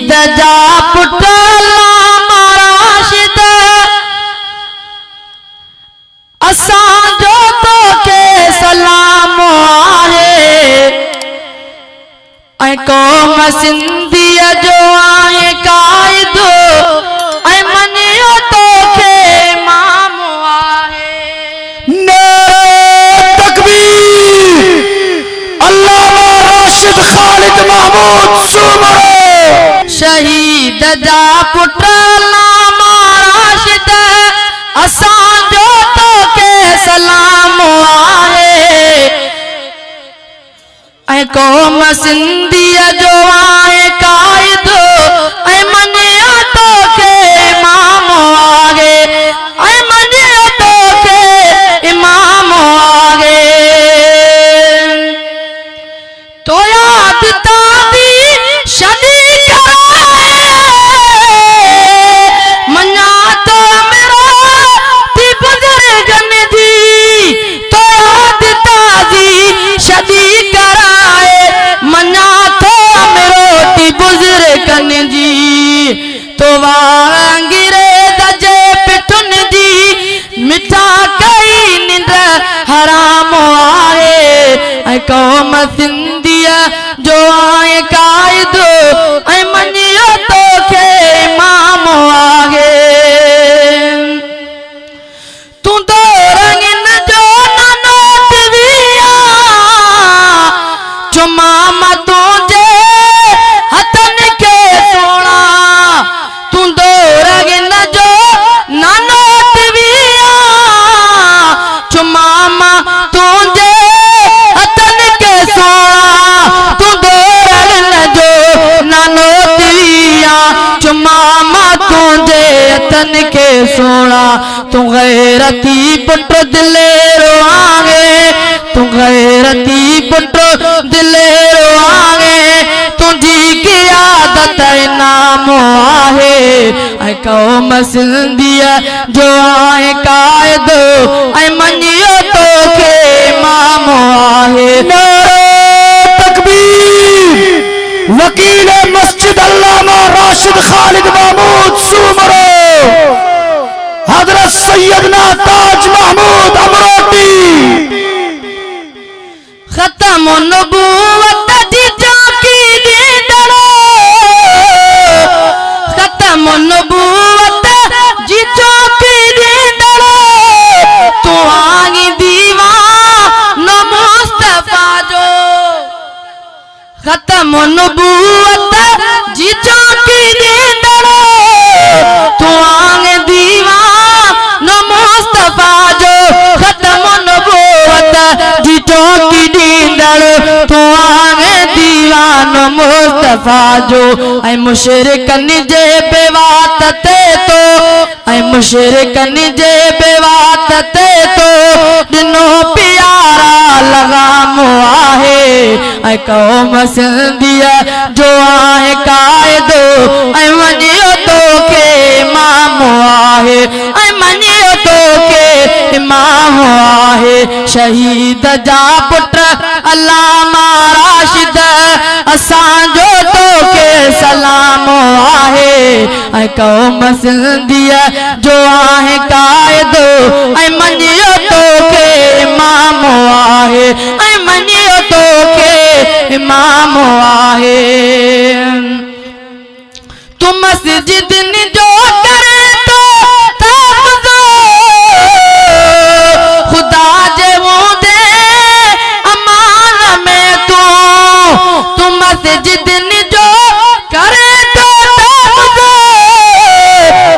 शहीद जा पुट अल्लामा राशिद असां जो तोखे सलाम आहे ऐं कौम सिंधीअ जो आहे काइद ऐं मञियो तोखे इमाम आहे। नारे तकबीर अल्लामा राशिद खालिद महमूद सूमरे। शहीद जा पुट अल्लामा राशिद असां जो तोखे सलाम आहे ऐं कौम सिंधीअ जो आहे काइद ऐं मञियो तोखे इमाम आहे ऐं मञियो तोखे इमाम आहे। तो याद तादी शदी कराए मञा तो मेरा थी बुजुर्गन जी। तो याद तादी शदी कराए मञा तो मेरो थी बुजुर्गन जी। तो वांगिरेज़ जे पिठुन जी मिठा कई निंड हराम आहे ऐं कौम सिंधीअ जो आहे काइद ऐं मञियो तोखे इमाम आहे। तूं दोरंगन जो नानो दिविया जुमाम तुंहिंजे हथनि खे सोणा। तूं दोरंगन जो नानो दिविया जुमाम तुंहिंजे हथनि खे सोणा। तूं दोरंगन जो नानो दिविया जुमाम तुंहिंजे हथनि खे सोणा। तूं गैरती पुट दिलेरो आहे तूं गैरती पुट दिलेरो आहे तुंहिंजी क़ियादत इनाम आहे ऐं कौम सिंधीअ जो आहे काइद ऐं मञियो तोखे इमाम आहे। नारे तकबीर वकील मस्जिद अल्लामा राशिद खालिद महमूद सूमरे हजरत सैयदना ताज महमूद अमरोटी। खत्म नबूवत जी झांकी ॾींदड़ खत्म नबूवत जी झांकी ॾींदड़ तूं आहीं दीवान मुस्तफा जो। खत्म नबूवत जी झांकी ॾींदड़ तूं आहीं दीवान मुस्तफा जो। खत्म नबूवत जी झांकी ॾींदड़ तूं आहीं दीवान मुस्तफा जो। ऐं मुशरिकनि जे बेवात ते तो ऐं मुशरिकनि जे बेवात ते तो ॾिनो प्यारा लगाम आहे ऐं कौम सिंधीअ जो आहे काइद ऐं मञियो तोखे इमाम आहे ऐं मञियो तोखे इमाम आहे। शहीद जा पुट अल्लामा राशिद असां जो तोखे सलाम आहे ऐं कौम सिंधीअ जो आहे काइद ऐं मञियो तोखे इमाम आहे ऐं मञियो तोखे इमाम आहे। तू मस्जिदन जो करे तो तहफ़्ज़ो खुदा जे हूंदे अमान में तू मस्जिदन जो करे तो तहफ़्ज़ो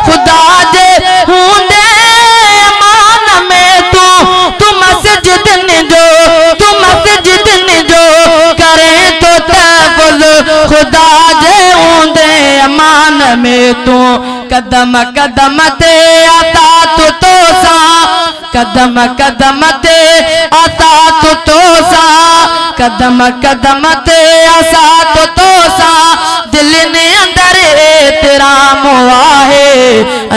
खुदा जे हूंदे अमान में तू मस्जिदन जो करे तो तहफ़्ज़ो खुदा जे हूंदे अमान में तू। कदम कदम ते आता तू तो सा कदम कदम ते आता तू तो सा कदम कदम ते आसा तो सा दिल ने अंदर एतराम आहे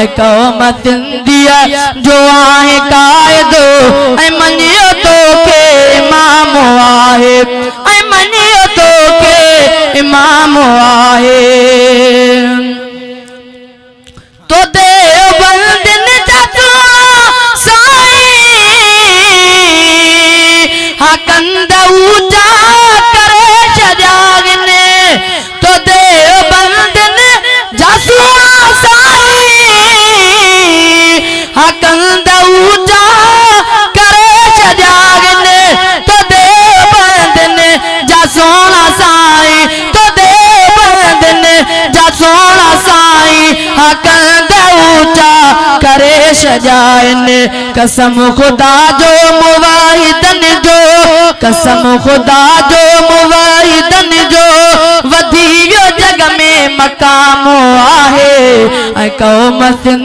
ऐं कौम सिंधीअ जो आहे काइद ऐं मञियो तोखे इमाम आहे ऐं मञियो तोखे इमाम आहे। कंदे ऊंचा करे छॾाइन कसम ख़ुदा जो मुवाहिदन जो कसम ख़ुदा जो मुवाहिदन जो वधी वियो जग में मक़ाम आहे ऐं क़ौम सिंध